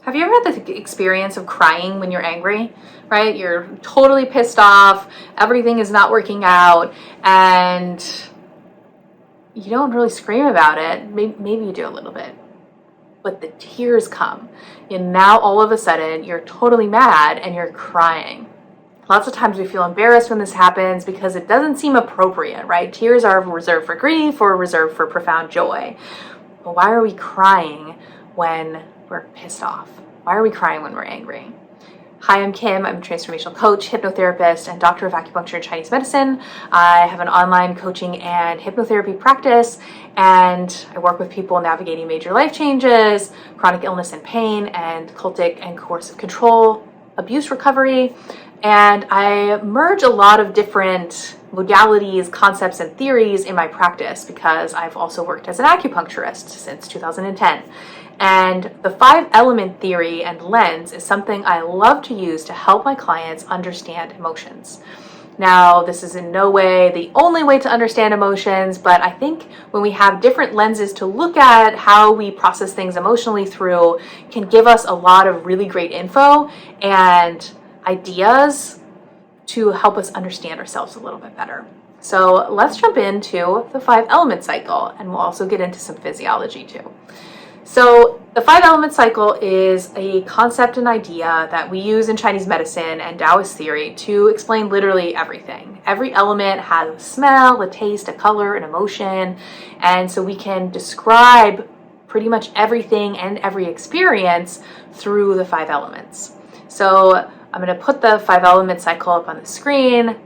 Have you ever had the experience of crying when you're angry, right? You're totally pissed off, everything is not working out, and you don't really scream about it. Maybe you do a little bit, but the tears come. And now all of a sudden you're totally mad and you're crying. Lots of times we feel embarrassed when this happens because it doesn't seem appropriate, right? Tears are reserved for grief or reserved for profound joy. But why are we crying when we're pissed off? Why are we crying when we're angry? Hi, I'm Kim. I'm a transformational coach, hypnotherapist, and doctor of acupuncture and Chinese medicine. I have an online coaching and hypnotherapy practice, and I work with people navigating major life changes, chronic illness and pain, and cultic and coercive control, abuse recovery. And I merge a lot of different modalities, concepts, and theories in my practice because I've also worked as an acupuncturist since 2010. And the 5-element theory and lens is something I love to use to help my clients understand emotions. Now, this is in no way the only way to understand emotions, but I think when we have different lenses to look at how we process things emotionally through can give us a lot of really great info and ideas to help us understand ourselves a little bit better. So let's jump into the 5-element cycle, and we'll also get into some physiology too. So the 5-element cycle is a concept and idea that we use in Chinese medicine and Taoist theory to explain literally everything. Every element has a smell, a taste, a color, an emotion, and so we can describe pretty much everything and every experience through the 5 elements. So I'm going to put the 5-element cycle up on the screen.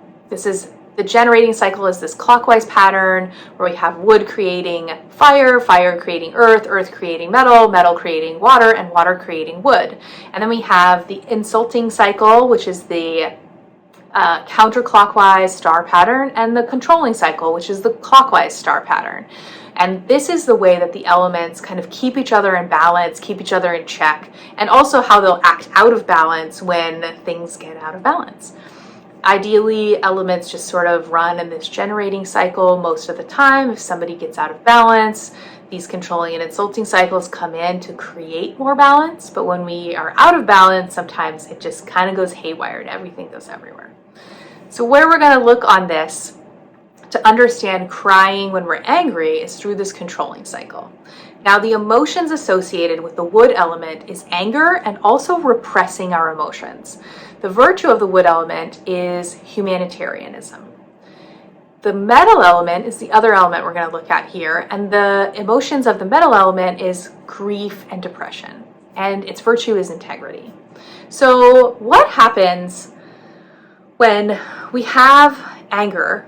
The generating cycle is this clockwise pattern where we have wood creating fire, fire creating earth, earth creating metal, metal creating water, and water creating wood. And then we have the insulting cycle, which is the counterclockwise star pattern, and the controlling cycle, which is the clockwise star pattern. And this is the way that the elements kind of keep each other in balance, keep each other in check, and also how they'll act out of balance when things get out of balance. Ideally, elements just sort of run in this generating cycle most of the time. If somebody gets out of balance, these controlling and insulting cycles come in to create more balance. But when we are out of balance, sometimes it just kind of goes haywire and everything goes everywhere. So where we're going to look on this to understand crying when we're angry is through this controlling cycle. Now, the emotions associated with the wood element is anger and also repressing our emotions. The virtue of the wood element is humanitarianism. The metal element is the other element we're going to look at here, and the emotions of the metal element is grief and depression, and its virtue is integrity. So what happens when we have anger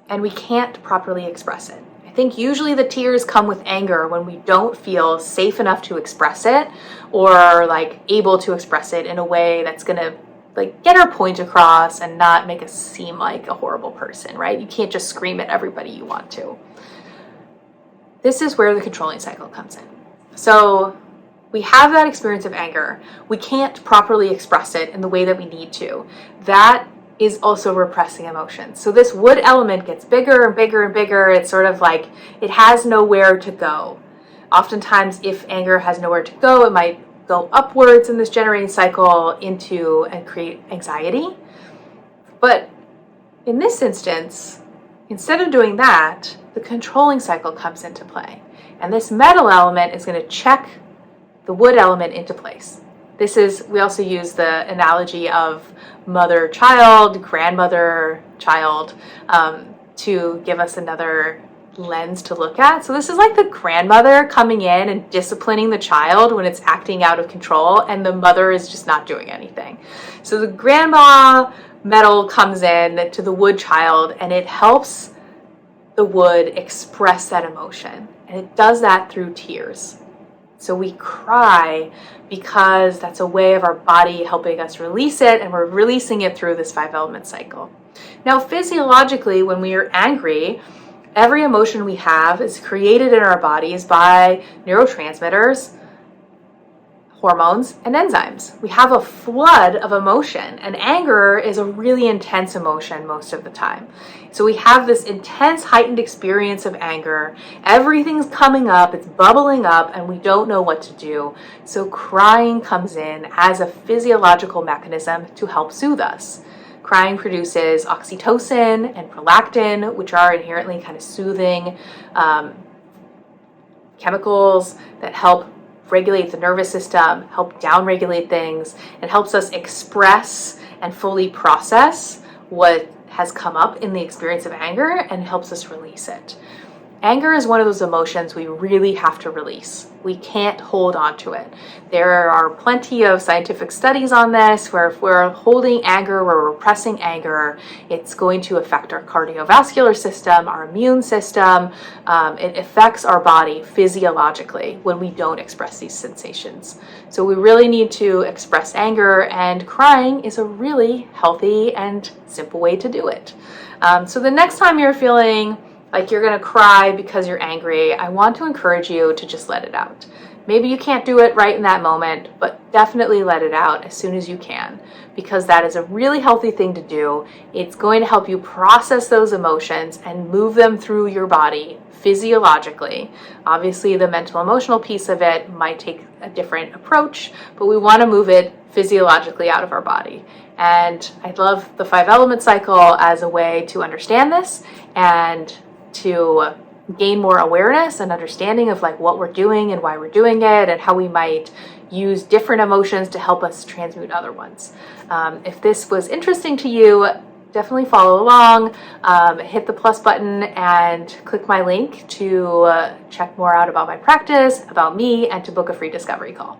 and we can't properly express it? I think usually the tears come with anger when we don't feel safe enough to express it or able to express it in a way that's going to get our point across and not make us seem like a horrible person, right? You can't just scream at everybody you want to. This is where the controlling cycle comes in. So we have that experience of anger. We can't properly express it in the way that we need to. That is also repressing emotions. So this wood element gets bigger and bigger and bigger. It's sort of like it has nowhere to go. Oftentimes, if anger has nowhere to go, it might go upwards in this generating cycle and create anxiety. But in this instance, instead of doing that, the controlling cycle comes into play. And this metal element is going to check the wood element into place. We also use the analogy of mother-child, grandmother-child to give us another lens to look at. So this is like the grandmother coming in and disciplining the child when it's acting out of control, and the mother is just not doing anything. So the grandma metal comes in to the wood child, and it helps the wood express that emotion. And it does that through tears. So we cry because that's a way of our body helping us release it, and we're releasing it through this 5-element cycle. Now, physiologically, when we are angry, every emotion we have is created in our bodies by neurotransmitters, hormones and enzymes. We have a flood of emotion, and anger is a really intense emotion most of the time. So we have this intense heightened experience of anger. Everything's coming up, it's bubbling up, and we don't know what to do. So crying comes in as a physiological mechanism to help soothe us. Crying produces oxytocin and prolactin, which are inherently kind of soothing chemicals that help regulate the nervous system, help downregulate things, and helps us express and fully process what has come up in the experience of anger and helps us release it. Anger is one of those emotions we really have to release. We can't hold on to it. There are plenty of scientific studies on this where if we're holding anger, we're repressing anger, it's going to affect our cardiovascular system, our immune system. It affects our body physiologically when we don't express these sensations. So we really need to express anger, and crying is a really healthy and simple way to do it. So the next time you're feeling like you're gonna cry because you're angry, I want to encourage you to just let it out. Maybe you can't do it right in that moment, but definitely let it out as soon as you can, because that is a really healthy thing to do. It's going to help you process those emotions and move them through your body physiologically. Obviously, the mental emotional piece of it might take a different approach, but we want to move it physiologically out of our body. And I love the 5-element cycle as a way to understand this and to gain more awareness and understanding of like what we're doing and why we're doing it and how we might use different emotions to help us transmute other ones. If this was interesting to you, definitely follow along, hit the plus button and click my link to check more out about my practice, about me, and to book a free discovery call.